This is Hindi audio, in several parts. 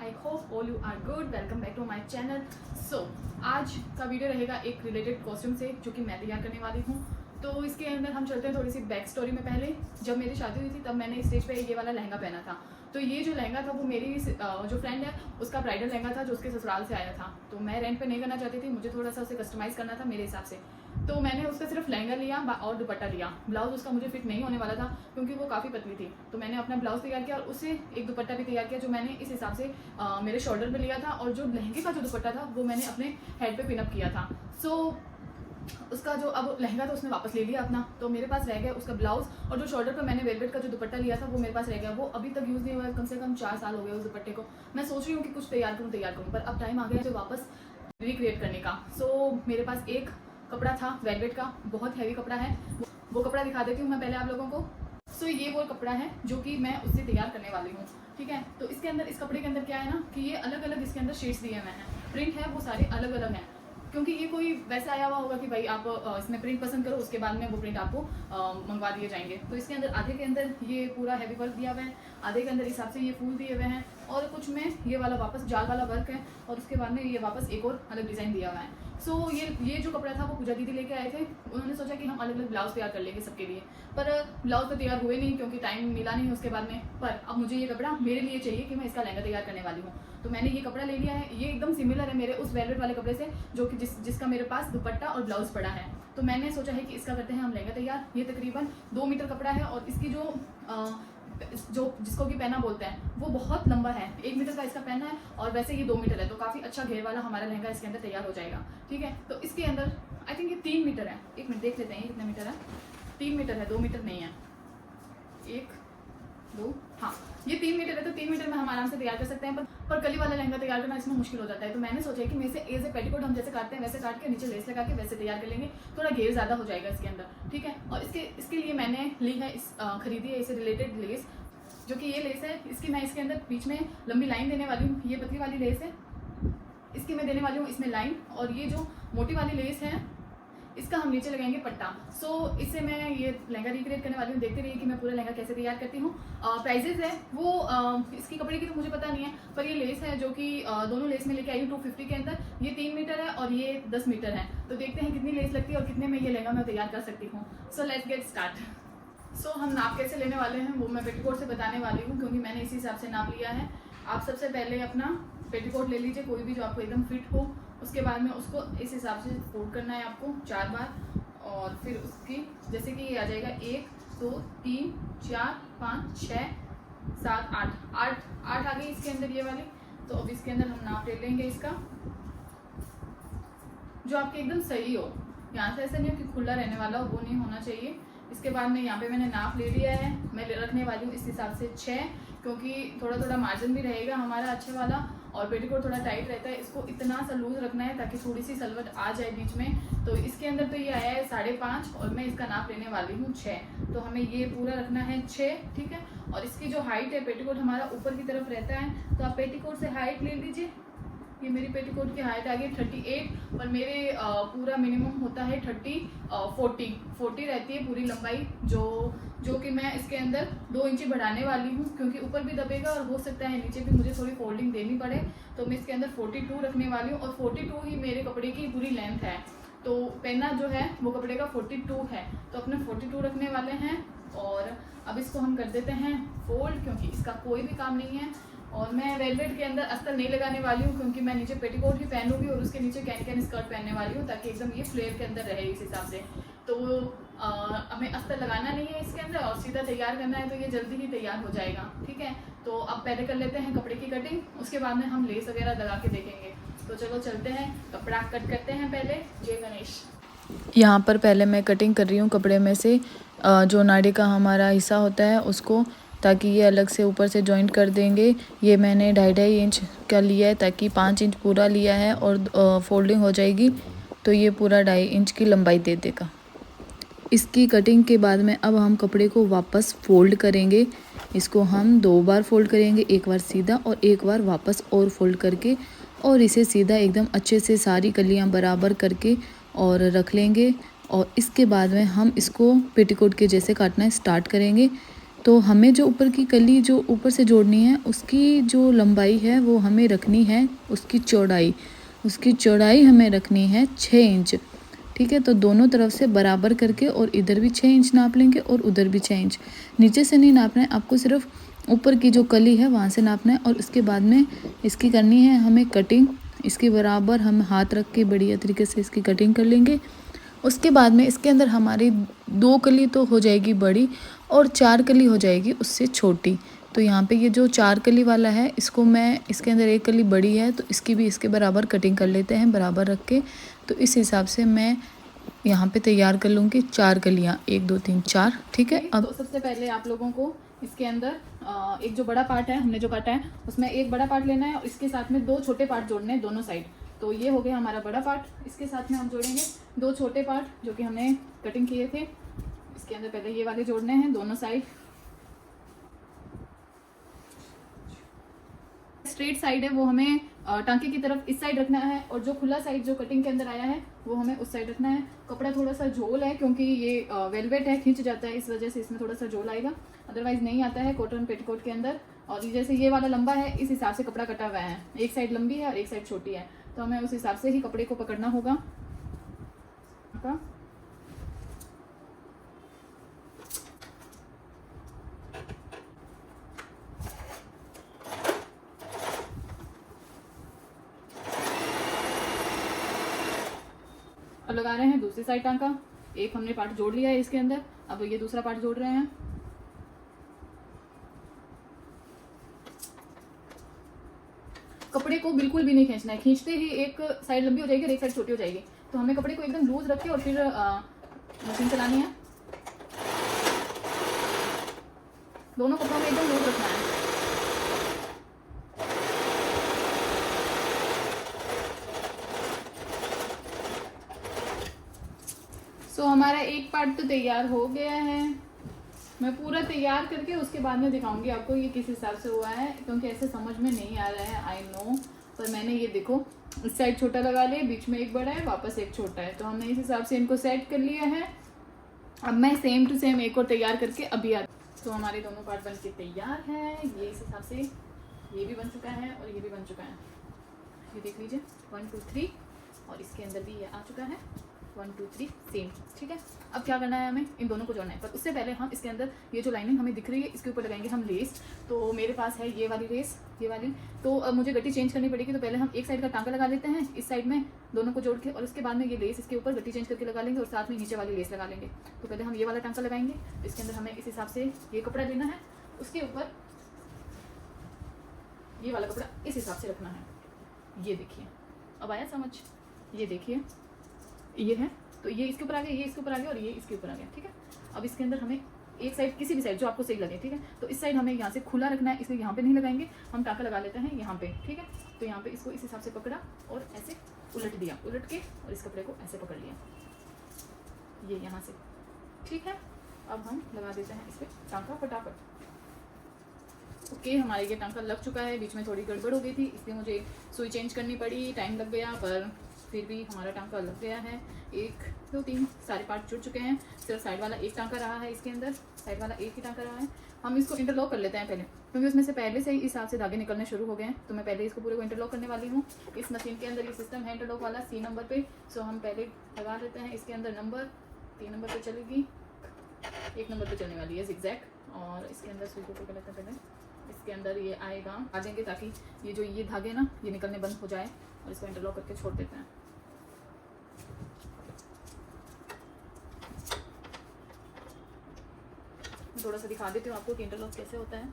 I hope all you are good. Welcome back to my channel. So आज का वीडियो रहेगा एक रिलेटेड कॉस्ट्यूम से जो कि मैं तैयार करने वाली हूँ। तो इसके अंदर हम चलते हैं थोड़ी सी बैक स्टोरी में। पहले जब मेरी शादी हुई थी तब मैंने स्टेज पे ये वाला लहंगा पहना था। तो ये जो लहंगा था वो मेरी जो फ्रेंड है उसका ब्राइडल लहंगा था जो उसके ससुराल से आया था। तो मैं रेंट पे नहीं करना चाहती थी, मुझे थोड़ा सा उसे कस्टमाइज़ करना था मेरे हिसाब से। तो मैंने उसका सिर्फ लहंगा लिया और दुपट्टा लिया। ब्लाउज उसका मुझे फिट नहीं होने वाला था क्योंकि वो काफ़ी पतली थी। तो मैंने अपना ब्लाउज तैयार किया और उससे एक दुपट्टा भी तैयार किया जो मैंने इस हिसाब से मेरे शोल्डर पे लिया था। और जो लहंगे का जो दुपट्टा था वो मैंने अपने हेड पे पिनअप किया था। सो उसका जो अब लहंगा था उसने वापस ले लिया अपना, तो मेरे पास रह गया उसका ब्लाउज। और जो शोल्डर पर मैंने वेलवेट का जो दुपट्टा लिया था वो मेरे पास रह गया। वो अभी तक यूज़ नहीं हुआ है, कम से कम 4 साल हो गए उस दुपट्टे को। मैं सोच रही हूँ कि कुछ तैयार करूँ, पर अब टाइम आ गया जो वापस रिक्रिएट करने का। सो मेरे पास एक कपड़ा था वेलवेट का, बहुत हैवी कपड़ा है। वो कपड़ा दिखा देती हूँ मैं पहले आप लोगों को। सो ये वो कपड़ा है जो कि मैं उससे तैयार करने वाली हूँ, ठीक है। तो इसके अंदर, इस कपड़े के अंदर क्या है ना कि ये अलग अलग इसके अंदर शेड्स दिए हुए हैं। प्रिंट है वो सारे अलग अलग हैं, क्योंकि ये कोई वैसा आया हुआ होगा कि भाई आप इसमें प्रिंट पसंद करो, उसके बाद में वो प्रिंट आपको मंगवा दिए जाएंगे। तो इसके अंदर आधे के अंदर ये पूरा हैवी वर्क दिया हुआ है, आधे के अंदर हिसाब से ये फूल दिए हुए हैं, और कुछ में ये वाला वापस जाल वाला वर्क है, और उसके बाद में ये वापस एक और अलग डिज़ाइन दिया हुआ है। सो ये जो कपड़ा था वो पूजा दीदी लेके आए थे। उन्होंने सोचा कि हम अलग अलग ब्लाउज तैयार कर लेंगे सबके लिए, पर ब्लाउज तो तैयार हुए नहीं क्योंकि टाइम मिला नहीं उसके बाद में। पर अब मुझे ये कपड़ा मेरे लिए चाहिए कि मैं इसका लहंगा तैयार करने वाली हूँ। तो मैंने ये कपड़ा ले लिया है। ये एकदम सिमिलर है मेरे उस वेलवेट वाले कपड़े से जो कि जिसका मेरे पास दुपट्टा और ब्लाउज पड़ा है। तो मैंने सोचा है कि इसका करते हैं हम लहंगा तैयार। ये तकरीबन 2 मीटर कपड़ा है और इसकी जो जिसको कि पहना बोलते हैं वो बहुत लंबा है। 1 मीटर का इसका पहना है और वैसे ये 2 मीटर है, तो काफ़ी अच्छा घेर वाला हमारा लहंगा इसके अंदर तैयार हो जाएगा, ठीक है। तो इसके अंदर आई थिंक ये 3 मीटर है। 1 मिनट देख लेते हैं ये कितना मीटर है। 3 मीटर है, 2 मीटर नहीं है। 1 2 हाँ, ये 3 मीटर है। तो 3 मीटर में हम आराम से तैयार कर सकते हैं, पर कली वाला लहंगा तैयार करना इसमें मुश्किल हो जाता है। तो मैंने सोचा कि मैं इसे एज ए पेटीकोट हम जैसे काटते हैं वैसे काट के नीचे लेस लगा के वैसे तैयार कर लेंगे। थोड़ा घेर ज़्यादा हो जाएगा इसके अंदर, ठीक है। और इसके लिए मैंने ली है खरीदी है इससे रिलेटेड लेस, जो कि ये लेस है। इसकी मैं इसके अंदर बीच में लंबी लाइन देने वाली हूँ। ये पतली वाली लेस है, इसकी मैं देने वाली हूँ इसमें लाइन, और ये जो मोटी वाली लेस है इसका हम नीचे लगाएंगे पट्टा। सो इससे मैं ये लहंगा रिक्रिएट करने वाली हूँ। देखते रहिए कि मैं पूरा लहंगा कैसे तैयार करती हूँ। प्राइजेस है वो इसकी कपड़े की तो मुझे पता नहीं है, पर ये लेस है जो कि दोनों लेस में लेके आई हूँ 250 के अंदर। ये 3 मीटर है और ये 10 मीटर है। तो देखते हैं कितनी लेस लगती है और कितने में ये लहंगा मैं तैयार कर सकती हूँ। So let's get start. So हम नाप कैसे लेने वाले हैं वो मैं पेटीकोट से बताने वाली हूँ, क्योंकि मैंने इसी हिसाब से नाप लिया है। आप सबसे पहले अपना पेटीकोट ले लीजिए, कोई भी जो आपको एकदम फिट हो। उसके बाद में उसको इस हिसाब से फोल्ड करना है आपको 4 बार, और फिर उसकी जैसे कि ये आ जाएगा 1 2 3 4 5 6 7 8 आ गई इसके अंदर ये वाली। तो अब इसके अंदर हम नाप ले लेंगे इसका, जो आपके एकदम सही हो। यहाँ से ऐसा नहीं हो कि खुला रहने वाला हो, वो नहीं होना चाहिए। इसके बाद में यहाँ पे मैंने नाप ले लिया है। मैं रखने वाली हूँ इस हिसाब से 6, क्योंकि थोड़ा थोड़ा मार्जिन भी रहेगा हमारा अच्छे वाला, और पेटीकोट थोड़ा टाइट रहता है। इसको इतना सा लूज रखना है ताकि थोड़ी सी सलवट आ जाए बीच में। तो इसके अंदर तो ये आया है 5.5 और मैं इसका नाप लेने वाली हूँ 6। तो हमें ये पूरा रखना है 6, ठीक है। और इसकी जो हाइट है, पेटीकोट हमारा ऊपर की तरफ रहता है, तो आप पेटीकोट से हाइट ले लीजिए। ये मेरी पेटीकोट की हाइट आ गई 38, और मेरे पूरा मिनिमम होता है 40 रहती है पूरी लंबाई, जो कि मैं इसके अंदर 2 इंची बढ़ाने वाली हूँ, क्योंकि ऊपर भी दबेगा और हो सकता है नीचे भी मुझे थोड़ी फोल्डिंग देनी पड़े। तो मैं इसके अंदर 42 रखने वाली हूँ, और 42 ही मेरे कपड़े की पूरी लेंथ है। तो पहना जो है वो कपड़े का 42 है, तो अपने 42 रखने वाले हैं। और अब इसको हम कर देते हैं फोल्ड, क्योंकि इसका कोई भी काम नहीं है। और मैं वेलवेट के अंदर अस्तर नहीं लगाने वाली हूँ, क्योंकि मैं नीचे पेटीकोट ही पहनूंगी और उसके नीचे कैन स्कर्ट पहनने वाली हूँ, ताकि एकदम ये फ्लेयर के अंदर रहे इस हिसाब से। तो हमें अस्तर लगाना नहीं है इसके अंदर, और सीधा तैयार करना है, तो ये जल्दी ही तैयार हो जाएगा, ठीक है। तो अब पहले कर लेते हैं कपड़े की कटिंग, उसके बाद में हम लेस वगैरह लगा के देखेंगे। तो चलो चलते हैं, कपड़ा कट करते हैं पहले। जय गणेश। यहाँ पर पहले मैं कटिंग कर रही हूँ कपड़े में से जो नाड़ी का हमारा हिस्सा होता है उसको, ताकि ये अलग से ऊपर से जॉइंट कर देंगे। ये मैंने 2.5 इंच का लिया है, ताकि 5 इंच पूरा लिया है, और फोल्डिंग हो जाएगी तो ये पूरा 2.5 इंच की लंबाई दे देगा। इसकी कटिंग के बाद में अब हम कपड़े को वापस फोल्ड करेंगे। इसको हम 2 बार फोल्ड करेंगे, एक बार सीधा और एक बार वापस और फोल्ड करके, और इसे सीधा एकदम अच्छे से सारी कलियां बराबर करके और रख लेंगे। और इसके बाद में हम इसको पेटीकोट के जैसे काटना स्टार्ट करेंगे। तो हमें जो ऊपर की कली जो ऊपर से जोड़नी है उसकी जो लंबाई है वो हमें रखनी है, उसकी चौड़ाई हमें रखनी है 6 इंच। ठीक है, तो दोनों तरफ से बराबर करके और इधर भी 6 इंच नाप लेंगे और उधर भी 6 इंच। नीचे से नहीं नापना है आपको, सिर्फ ऊपर की जो कली है वहाँ से नापना है। और उसके बाद में इसकी करनी है हमें कटिंग। इसके बराबर हम हाथ रख के बढ़िया तरीके से इसकी कटिंग कर लेंगे। उसके बाद में इसके अंदर हमारी 2 कली तो हो जाएगी बड़ी और 4 कली हो जाएगी उससे छोटी। तो यहाँ पे ये जो 4 कली वाला है इसको मैं, इसके अंदर 1 कली बड़ी है तो इसकी भी इसके बराबर कटिंग कर लेते हैं बराबर रख के। तो इस हिसाब से मैं यहाँ पे तैयार कर लूँगी 4 कलियाँ, 1 2 3 4। ठीक है। तो सबसे पहले आप लोगों को इसके अंदर एक जो बड़ा पार्ट है हमने जो काटा है उसमें एक बड़ा पार्ट लेना है और इसके साथ में 2 छोटे पार्ट जोड़ने हैं दोनों साइड। तो ये हो गया हमारा बड़ा पार्ट, इसके साथ में हम जोड़ेंगे 2 छोटे पार्ट जो कि हमने कटिंग किए थे। इसके अंदर पहले ये वाले जोड़ने हैं दोनों साइड। स्ट्रेट साइड है वो हमें टांके की तरफ इस साइड रखना है और जो खुला साइड जो कटिंग के अंदर आया है वो हमें उस साइड रखना है। कपड़ा थोड़ा सा झोल है क्योंकि ये वेलवेट है, खींच जाता है, इस वजह से इसमें थोड़ा सा झोल आएगा, अदरवाइज नहीं आता है कॉटन पेटीकोट के अंदर। और जैसे ये वाला लंबा है इस हिसाब से कपड़ा कटा हुआ है, एक साइड लंबी है और एक साइड छोटी है, तो हमें उस हिसाब से ही कपड़े को पकड़ना होगा। अब लगा रहे हैं दूसरी साइड टांका। एक हमने पार्ट जोड़ लिया है इसके अंदर, अब ये दूसरा पार्ट जोड़ रहे हैं। कपड़े को बिल्कुल भी नहीं खींचना है, खींचते ही एक साइड लंबी हो जाएगी और एक साइड छोटी हो जाएगी। तो हमें कपड़े को एकदम लूज रख के और फिर मशीन चलानी है। दोनों कपड़ों में एकदम लूज रखना है। सो हमारा एक पार्ट तो तैयार हो गया है। मैं पूरा तैयार करके उसके बाद में दिखाऊंगी आपको ये किस हिसाब से हुआ है, क्योंकि ऐसे समझ में नहीं आ रहा है, आई नो। पर मैंने ये देखो इस साइड छोटा लगा लिया, बीच में एक बड़ा है, वापस एक छोटा है, तो हमने इस हिसाब से इनको सेट कर लिया है। अब मैं सेम टू सेम एक और तैयार करके अभी आ। तो हमारे दोनों पार्ट बन के तैयार है। ये इस हिसाब से ये भी बन चुका है और ये भी बन चुका है। ये देख लीजिए 1 2 3 और इसके अंदर भी ये आ चुका है 1 2 3 सेम। ठीक है, अब क्या करना है, हमें इन दोनों को जोड़ना है। पर उससे पहले हम इसके अंदर ये जो लाइनिंग हमें दिख रही है इसके ऊपर लगाएंगे हम लेस। तो मेरे पास है ये वाली लेस, ये वाली। तो अब मुझे गट्टी चेंज करनी पड़ेगी, तो पहले हम एक साइड का टांका लगा लेते हैं इस साइड में दोनों को जोड़ के, और उसके बाद में ये लेस इसके ऊपर गट्टी चेंज करके लगा लेंगे और साथ में नीचे वाली लेस लगा लेंगे। तो पहले हम ये वाला टांका लगाएंगे, तो इसके अंदर हमें इस हिसाब से ये कपड़ा लेना है, उसके ऊपर ये वाला कपड़ा इस हिसाब से रखना है। ये देखिए, अब आया समझ? ये देखिए ये है, तो ये इसके ऊपर आ गया, ये इसके ऊपर आ गया और ये इसके ऊपर आ गया। ठीक है, अब इसके अंदर हमें एक साइड, किसी भी साइड जो आपको सही लगे, ठीक है, तो इस साइड हमें यहाँ से खुला रखना है, इसलिए यहाँ पे नहीं लगाएंगे, हम टांका लगा लेते हैं यहाँ पे। ठीक है, तो यहाँ पे इसको इस हिसाब से पकड़ा और ऐसे उलट दिया, उलट के और इस कपड़े को ऐसे पकड़ लिया, ये यहाँ से। ठीक है, अब हम लगा देते हैं इस पर टांका फटाफट। ओके, हमारे ये टांका लग चुका है। बीच में थोड़ी गड़बड़ हो गई थी, इसलिए मुझे सुई चेंज करनी पड़ी, टाइम लग गया, पर फिर भी हमारा टांका लग गया है। 1 2 3 सारे पार्ट जुड़ चुके हैं, सिर्फ साइड वाला एक टांका रहा है इसके अंदर, साइड वाला एक ही टांका रहा है। हम इसको इंटरलॉक कर लेते हैं पहले, क्योंकि उसमें से पहले से ही इस हिसाब से धागे निकलने शुरू हो गए हैं। तो मैं पहले इसको पूरे को इंटरलॉक करने वाली हूँ। इस मशीन के अंदर ये सिस्टम है इंटरलॉक वाला C नंबर पे। सो हम पहले लगा देते हैं इसके अंदर नंबर, 3 नंबर पे चलेगी, 1 नंबर पे चलने वाली है जिगजैग, और इसके अंदर सुई को पकड़ लेते हैं पहले। इसके अंदर ये आएगा, आ जाएंगे, ताकि ये जो ये धागे ना ये निकलने बंद हो जाए, और इसको इंटरलॉक करके छोड़ देते हैं। थोड़ा सा दिखा देती हूँ आपको कि इंटरलॉक कैसे होता है।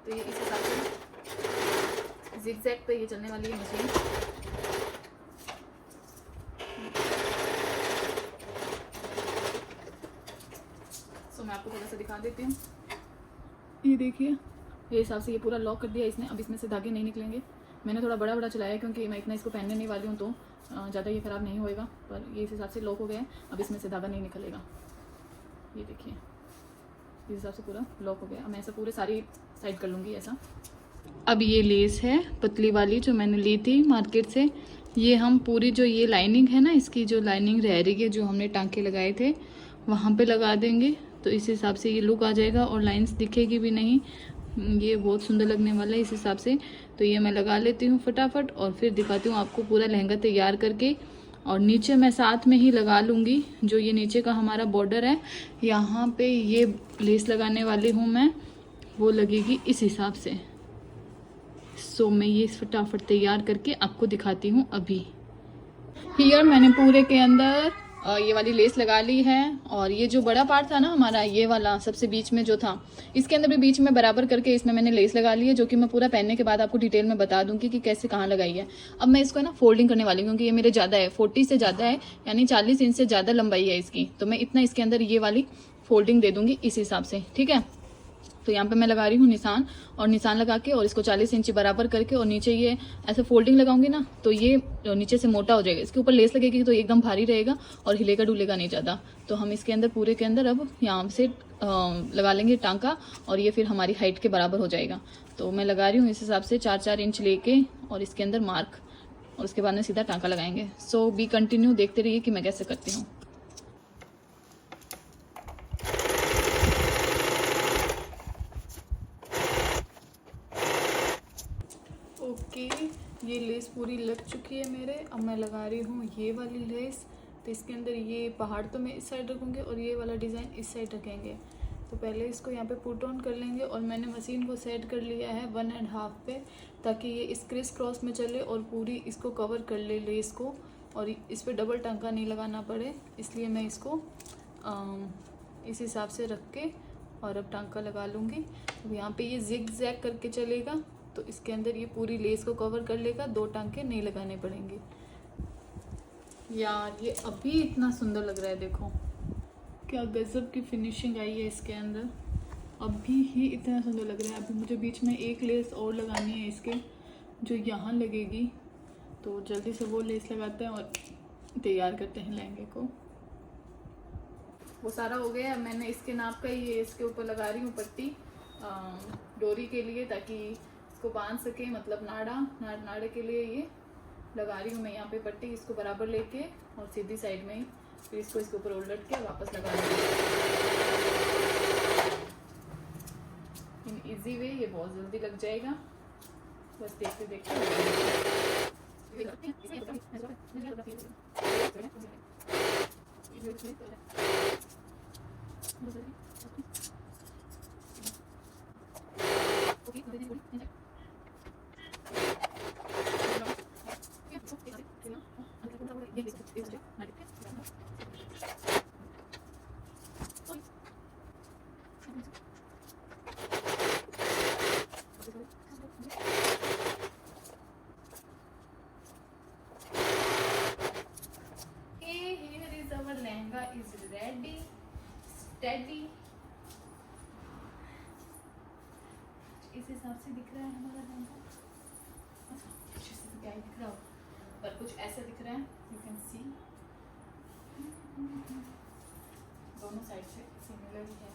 तो ये इस हिसाब से जिगजैग पे ये चलने वाली है मशीन। सो मैं आपको थोड़ा सा दिखा देती हूँ। ये देखिए, ये हिसाब से ये पूरा लॉक कर दिया इसने। अब इसमें से धागे नहीं निकलेंगे। मैंने थोड़ा बड़ा बड़ा चलाया क्योंकि मैं इतना इसको पहनने नहीं वाली हूँ, तो ज़्यादा ये ख़राब नहीं होएगा। पर ये इस हिसाब से लॉक हो गया है, अब इसमें से धागा नहीं निकलेगा। ये देखिए, इस हिसाब से पूरा लॉक हो गया। अब मैं ऐसा पूरे सारी साइड कर लूँगी ऐसा। अब ये लेस है पतली वाली जो मैंने ली थी मार्केट से, ये हम पूरी जो ये लाइनिंग है ना, इसकी जो लाइनिंग रह रही है जो हमने टांके लगाए थे वहाँ पे लगा देंगे तो इस हिसाब से ये लुक आ जाएगा और लाइंस दिखेगी भी नहीं, ये बहुत सुंदर लगने वाला है इस हिसाब से। तो ये मैं लगा लेती हूँ फटाफट और फिर दिखाती हूँ आपको पूरा लहंगा तैयार करके। और नीचे मैं साथ में ही लगा लूँगी, जो ये नीचे का हमारा बॉर्डर है यहाँ पे ये लेस लगाने वाली हूँ मैं, वो लगेगी इस हिसाब से। सो मैं ये फटाफट तैयार करके आपको दिखाती हूँ अभी। हियर मैंने पूरे के अंदर ये वाली लेस लगा ली है। और ये जो बड़ा पार्ट था ना हमारा, ये वाला सबसे बीच में जो था, इसके अंदर भी बीच में बराबर करके इसमें मैंने लेस लगा ली है, जो कि मैं पूरा पहनने के बाद आपको डिटेल में बता दूंगी कि कैसे कहाँ लगाई है। अब मैं इसको ना फोल्डिंग करने वाली हूँ, क्योंकि ये मेरे ज़्यादा है, 40 से ज़्यादा है, यानी 40 इंच से ज़्यादा लंबाई है इसकी। तो मैं इतना इसके अंदर ये वाली फोल्डिंग दे दूंगी इस हिसाब से, ठीक है। तो यहाँ पे मैं लगा रही हूँ निशान, और निशान लगा के और इसको 40 इंच बराबर करके और नीचे ये ऐसे फोल्डिंग लगाऊंगी ना, तो ये नीचे से मोटा हो जाएगा। इसके ऊपर लेस लगेगी तो एकदम भारी रहेगा और हिलेगा डुलेगा नहीं ज़्यादा। तो हम इसके अंदर पूरे के अंदर अब यहाँ से लगा लेंगे टांका, और ये फिर हमारी हाइट के बराबर हो जाएगा। तो मैं लगा रही हूँ इस हिसाब से 4-4 इंच लेके और इसके अंदर मार्क, और उसके बाद में सीधा टांका लगाएंगे। सो बी कंटिन्यू, देखते रहिए कि मैं कैसे करती हूँ। ओके, ये लेस पूरी लग चुकी है मेरे। अब मैं लगा रही हूँ ये वाली लेस। तो इसके अंदर ये पहाड़ तो मैं इस साइड रखूँगी और ये वाला डिज़ाइन इस साइड रखेंगे। तो पहले इसको यहाँ पे पुट ऑन कर लेंगे, और मैंने मशीन को सेट कर लिया है 1.5 पे, ताकि ये इस क्रिस क्रॉस में चले और पूरी इसको कवर कर ले लेस को, और इस पर डबल टांका नहीं लगाना पड़े। इसलिए मैं इसको इस हिसाब से रख के और अब टांका लगा लूँगी। अब यहाँ पे ये जिग जैग करके चलेगा, तो इसके अंदर ये पूरी लेस को कवर कर लेगा, 2 टांके नहीं लगाने पड़ेंगे। यार ये अभी इतना सुंदर लग रहा है, देखो क्या गजब की फिनिशिंग आई है इसके अंदर, अभी ही इतना सुंदर लग रहा है। अभी मुझे बीच में एक लेस और लगानी है इसके, जो यहाँ लगेगी। तो जल्दी से वो लेस लगाते हैं और तैयार करते हैं लहंगे को। वो सारा हो गया। मैंने इसके नाप का ये इसके ऊपर लगा रही हूँ पट्टी डोरी के लिए, ताकि इसको बांध सके, मतलब नाड़े के लिए ये लगा रही हूँ मैं यहाँ पे पट्टी। इसको बराबर लेके और सीधी साइड में ही फिर इसको इसके ऊपर उलट के वापस लगा रही हूँ। इन इजी वे ये बहुत जल्दी लग जाएगा, बस देखते देखते। Lehenga is ready, steady। इस हिसाब से दिख रहा है हमारा लहंगा। अच्छे से क्या दिख रहा हो, पर कुछ ऐसा दिख रहा है, यू कैन सी। दोनों साइड से सिमिलर ही है।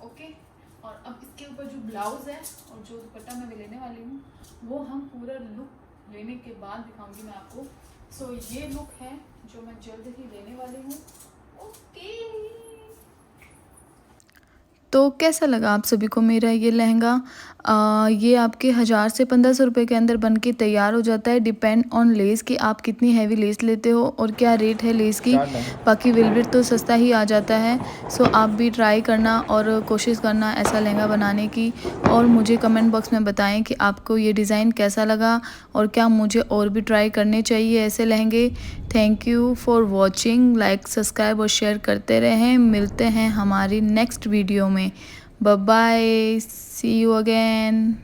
ओके, और अब इसके ऊपर जो ब्लाउज है और जो दुपट्टा मैं लेने वाली हूँ, वो हम पूरा लुक लेने के बाद दिखाऊंगी मैं आपको। सो ये लुक है जो मैं जल्द ही लेने वाली हूँ। ओके, तो कैसा लगा आप सभी को मेरा ये लहंगा? ये आपके 1000 से 1500 रुपये के अंदर बन के तैयार हो जाता है। डिपेंड ऑन लेस कि आप कितनी हैवी लेस लेते हो और क्या रेट है लेस की। बाकी वेलवेट तो सस्ता ही आ जाता है। सो आप भी ट्राई करना और कोशिश करना ऐसा लहंगा बनाने की, और मुझे कमेंट बॉक्स में बताएं कि आपको ये डिज़ाइन कैसा लगा और क्या मुझे और भी ट्राई करने चाहिए ऐसे लहंगे। Thank you for watching. Like, subscribe और शेयर करते रहें। मिलते हैं हमारी नेक्स्ट वीडियो में। Bye bye, see you again.